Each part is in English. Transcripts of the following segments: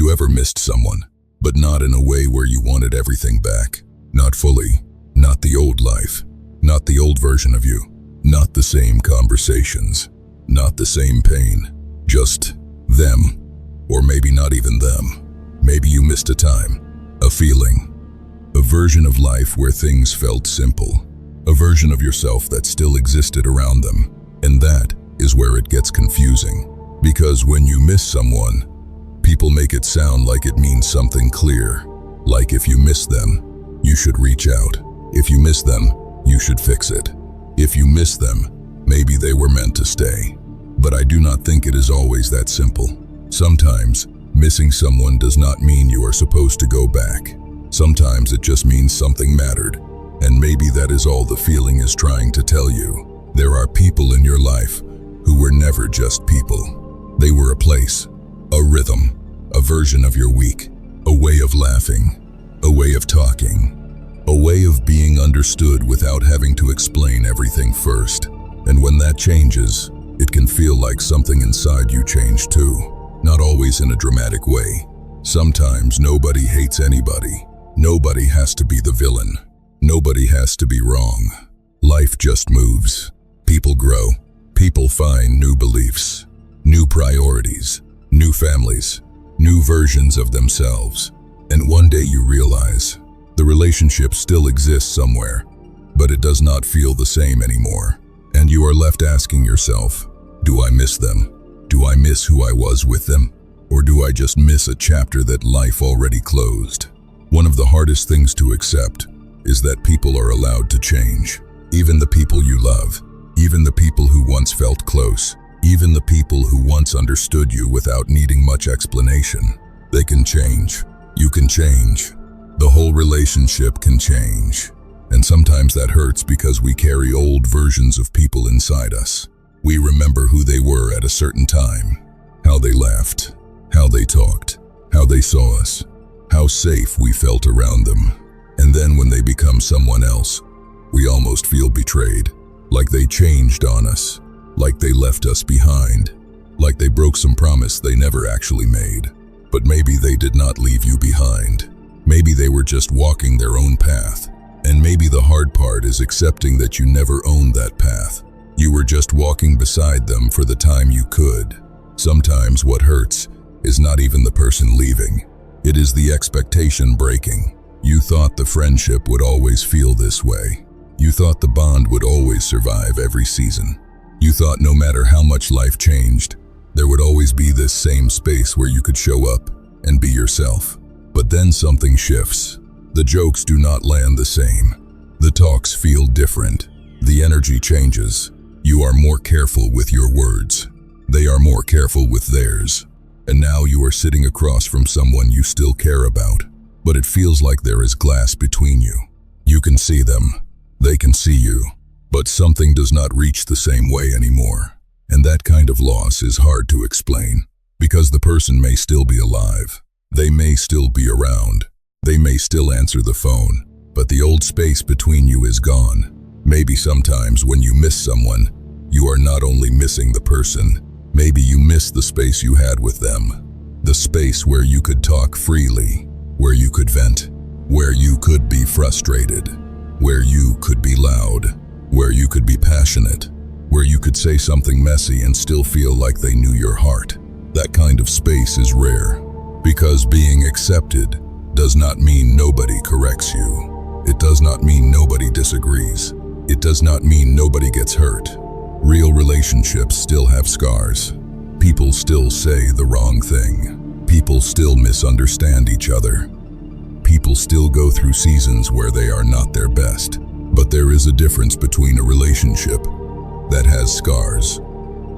you ever missed someone, but not in a way where you wanted everything back? Not fully, not the old life, not the old version of you, not the same conversations, not the same pain, just them, or maybe not even them. Maybe you missed a time, a feeling, a version of life where things felt simple, a version of yourself that still existed around them. And that is where it gets confusing. Because when you miss someone, people make it sound like it means something clear. Like if you miss them, you should reach out. If you miss them, you should fix it. If you miss them, maybe they were meant to stay. But I do not think it is always that simple. Sometimes, missing someone does not mean you are supposed to go back. Sometimes it just means something mattered. And maybe that is all the feeling is trying to tell you. There are people in your life who were never just people. They were a place, a rhythm, a version of your week, a way of laughing, a way of talking, a way of being understood without having to explain everything first. And when that changes, it can feel like something inside you changed too. Not always in a dramatic way. Sometimes nobody hates anybody. Nobody has to be the villain. Nobody has to be wrong. Life just moves. People grow. People find new beliefs, new priorities, new families, new versions of themselves. And one day you realize the relationship still exists somewhere, but it does not feel the same anymore. And you are left asking yourself, do I miss them? Do I miss who I was with them? Or do I just miss a chapter that life already closed? One of the hardest things to accept is that people are allowed to change. Even the people you love, even the people who once felt close, even the people who once understood you without needing much explanation. They can change. You can change. The whole relationship can change. And sometimes that hurts because we carry old versions of people inside us. We remember who they were at a certain time, how they laughed, how they talked, how they saw us, how safe we felt around them. And then when they become someone else, we almost feel betrayed, like they changed on us, like they left us behind, like they broke some promise they never actually made. But maybe they did not leave you behind. Maybe they were just walking their own path. And maybe the hard part is accepting that you never owned that path. You were just walking beside them for the time you could. Sometimes what hurts is not even the person leaving. It is the expectation breaking. You thought the friendship would always feel this way. You thought the bond would always survive every season. You thought no matter how much life changed, there would always be this same space where you could show up and be yourself. But then something shifts. The jokes do not land the same. The talks feel different. The energy changes. You are more careful with your words. They are more careful with theirs. And now you are sitting across from someone you still care about. But it feels like there is glass between you. You can see them. They can see you. But something does not reach the same way anymore. And that kind of loss is hard to explain. Because the person may still be alive. They may still be around. They may still answer the phone. But the old space between you is gone. Maybe sometimes when you miss someone, you are not only missing the person. Maybe you miss the space you had with them. The space where you could talk freely. Where you could vent. Where you could be frustrated. Where you could be loud. Where you could be passionate. Where you could say something messy and still feel like they knew your heart. That kind of space is rare. Because being accepted does not mean nobody corrects you. It does not mean nobody disagrees. It does not mean nobody gets hurt. Real relationships still have scars. People still say the wrong thing. People still misunderstand each other. People still go through seasons where they are not their best. But there is a difference between a relationship that has scars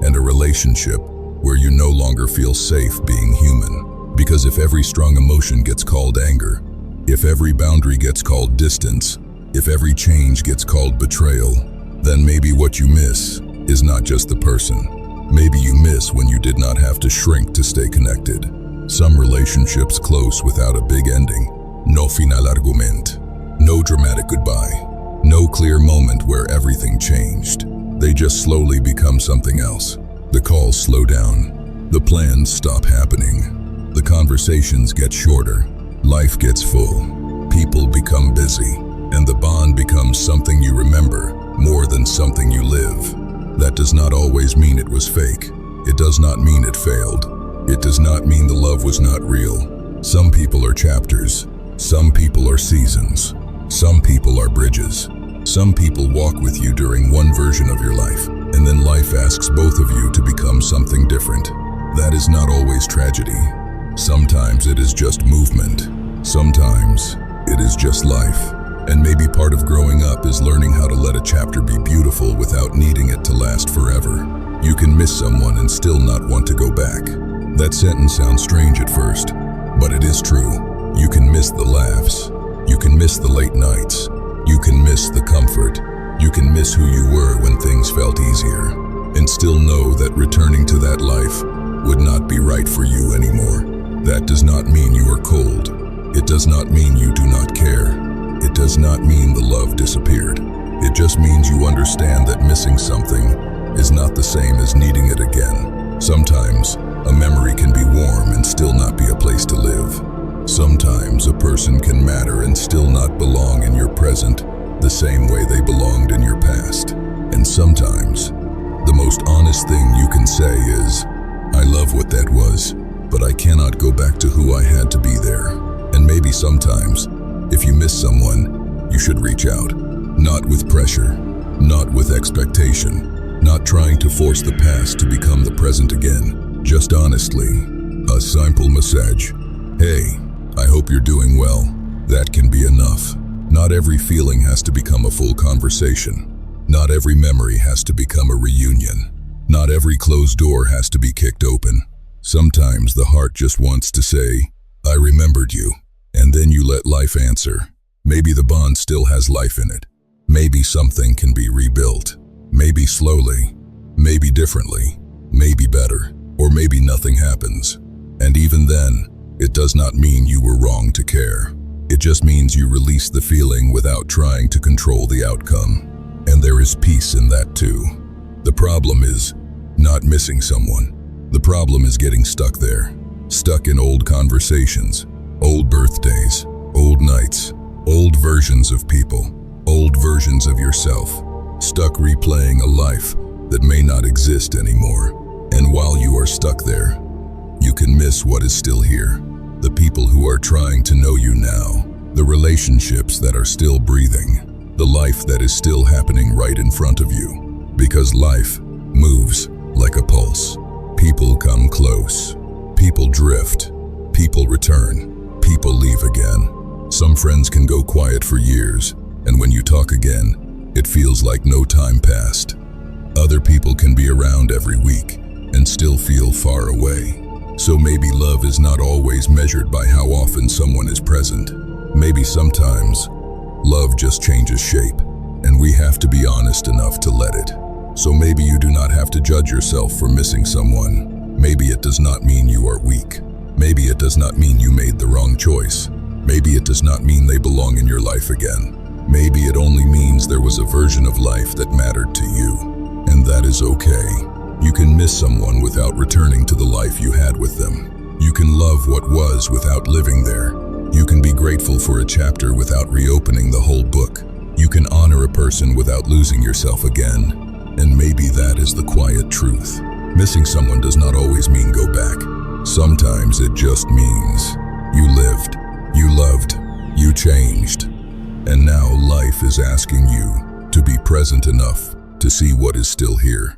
and a relationship where you no longer feel safe being human. Because if every strong emotion gets called anger, if every boundary gets called distance, if every change gets called betrayal, then maybe what you miss is not just the person. Maybe you miss when you did not have to shrink to stay connected. Some relationships close without a big ending. No final argument. No dramatic goodbye. No clear moment where everything changed. They just slowly become something else. The calls slow down. The plans stop happening. The The conversations get shorter, life gets full, people become busy, and the bond becomes something you remember more than something you live. That does not always mean it was fake. It does not mean it failed. It does not mean the love was not real. Some people are chapters. Some people are seasons. Some people are bridges. Some people walk with you during one version of your life, and then life asks both of you to become something different. That is not always tragedy. Sometimes it is just movement. Sometimes it is just life. And maybe part of growing up is learning how to let a chapter be beautiful without needing it to last forever. You can miss someone and still not want to go back. That sentence sounds strange at first, but it is true. You can miss the laughs. You can miss the late nights. You can miss the comfort. You can miss who you were when things felt easier, and still know that returning to that life would not be right for you anymore. That does not mean you are cold. It does not mean you do not care. It does not mean the love disappeared. It just means you understand that missing something is not the same as needing it again. Sometimes a memory can be warm and still not be a place to live. Sometimes a person can matter and still not belong in your present the same way they belonged in your past. And sometimes the most honest thing you can say is, I love what that was, but I cannot go back to who I had to be there. And maybe sometimes, if you miss someone, you should reach out. Not with pressure, not with expectation, not trying to force the past to become the present again. Just honestly, a simple message. Hey, I hope you're doing well. That can be enough. Not every feeling has to become a full conversation. Not every memory has to become a reunion. Not every closed door has to be kicked open. Sometimes the heart just wants to say, I remembered you. And then you let life answer. Maybe the bond still has life in it. Maybe something can be rebuilt. Maybe slowly, maybe differently, maybe better, or maybe nothing happens. And even then, it does not mean you were wrong to care. It just means you release the feeling without trying to control the outcome. And there is peace in that too. The problem is not missing someone. The problem is getting stuck there. Stuck in old conversations. Old birthdays, old nights, old versions of people, old versions of yourself, stuck replaying a life that may not exist anymore. And while you are stuck there, you can miss what is still here. The people who are trying to know you now, the relationships that are still breathing, the life that is still happening right in front of you. Because life moves like a pulse. People come close, people drift, people return. People leave again. Some friends can go quiet for years, and when you talk again, it feels like no time passed. Other people can be around every week and still feel far away. So maybe love is not always measured by how often someone is present. Maybe sometimes love just changes shape, and we have to be honest enough to let it. So maybe you do not have to judge yourself for missing someone. Maybe it does not mean you are weak. Maybe it does not mean you made the wrong choice. Maybe it does not mean they belong in your life again. Maybe it only means there was a version of life that mattered to you. And that is okay. You can miss someone without returning to the life you had with them. You can love what was without living there. You can be grateful for a chapter without reopening the whole book. You can honor a person without losing yourself again. And maybe that is the quiet truth. Missing someone does not always mean go back. Sometimes it just means you lived, you loved, you changed, and now life is asking you to be present enough to see what is still here.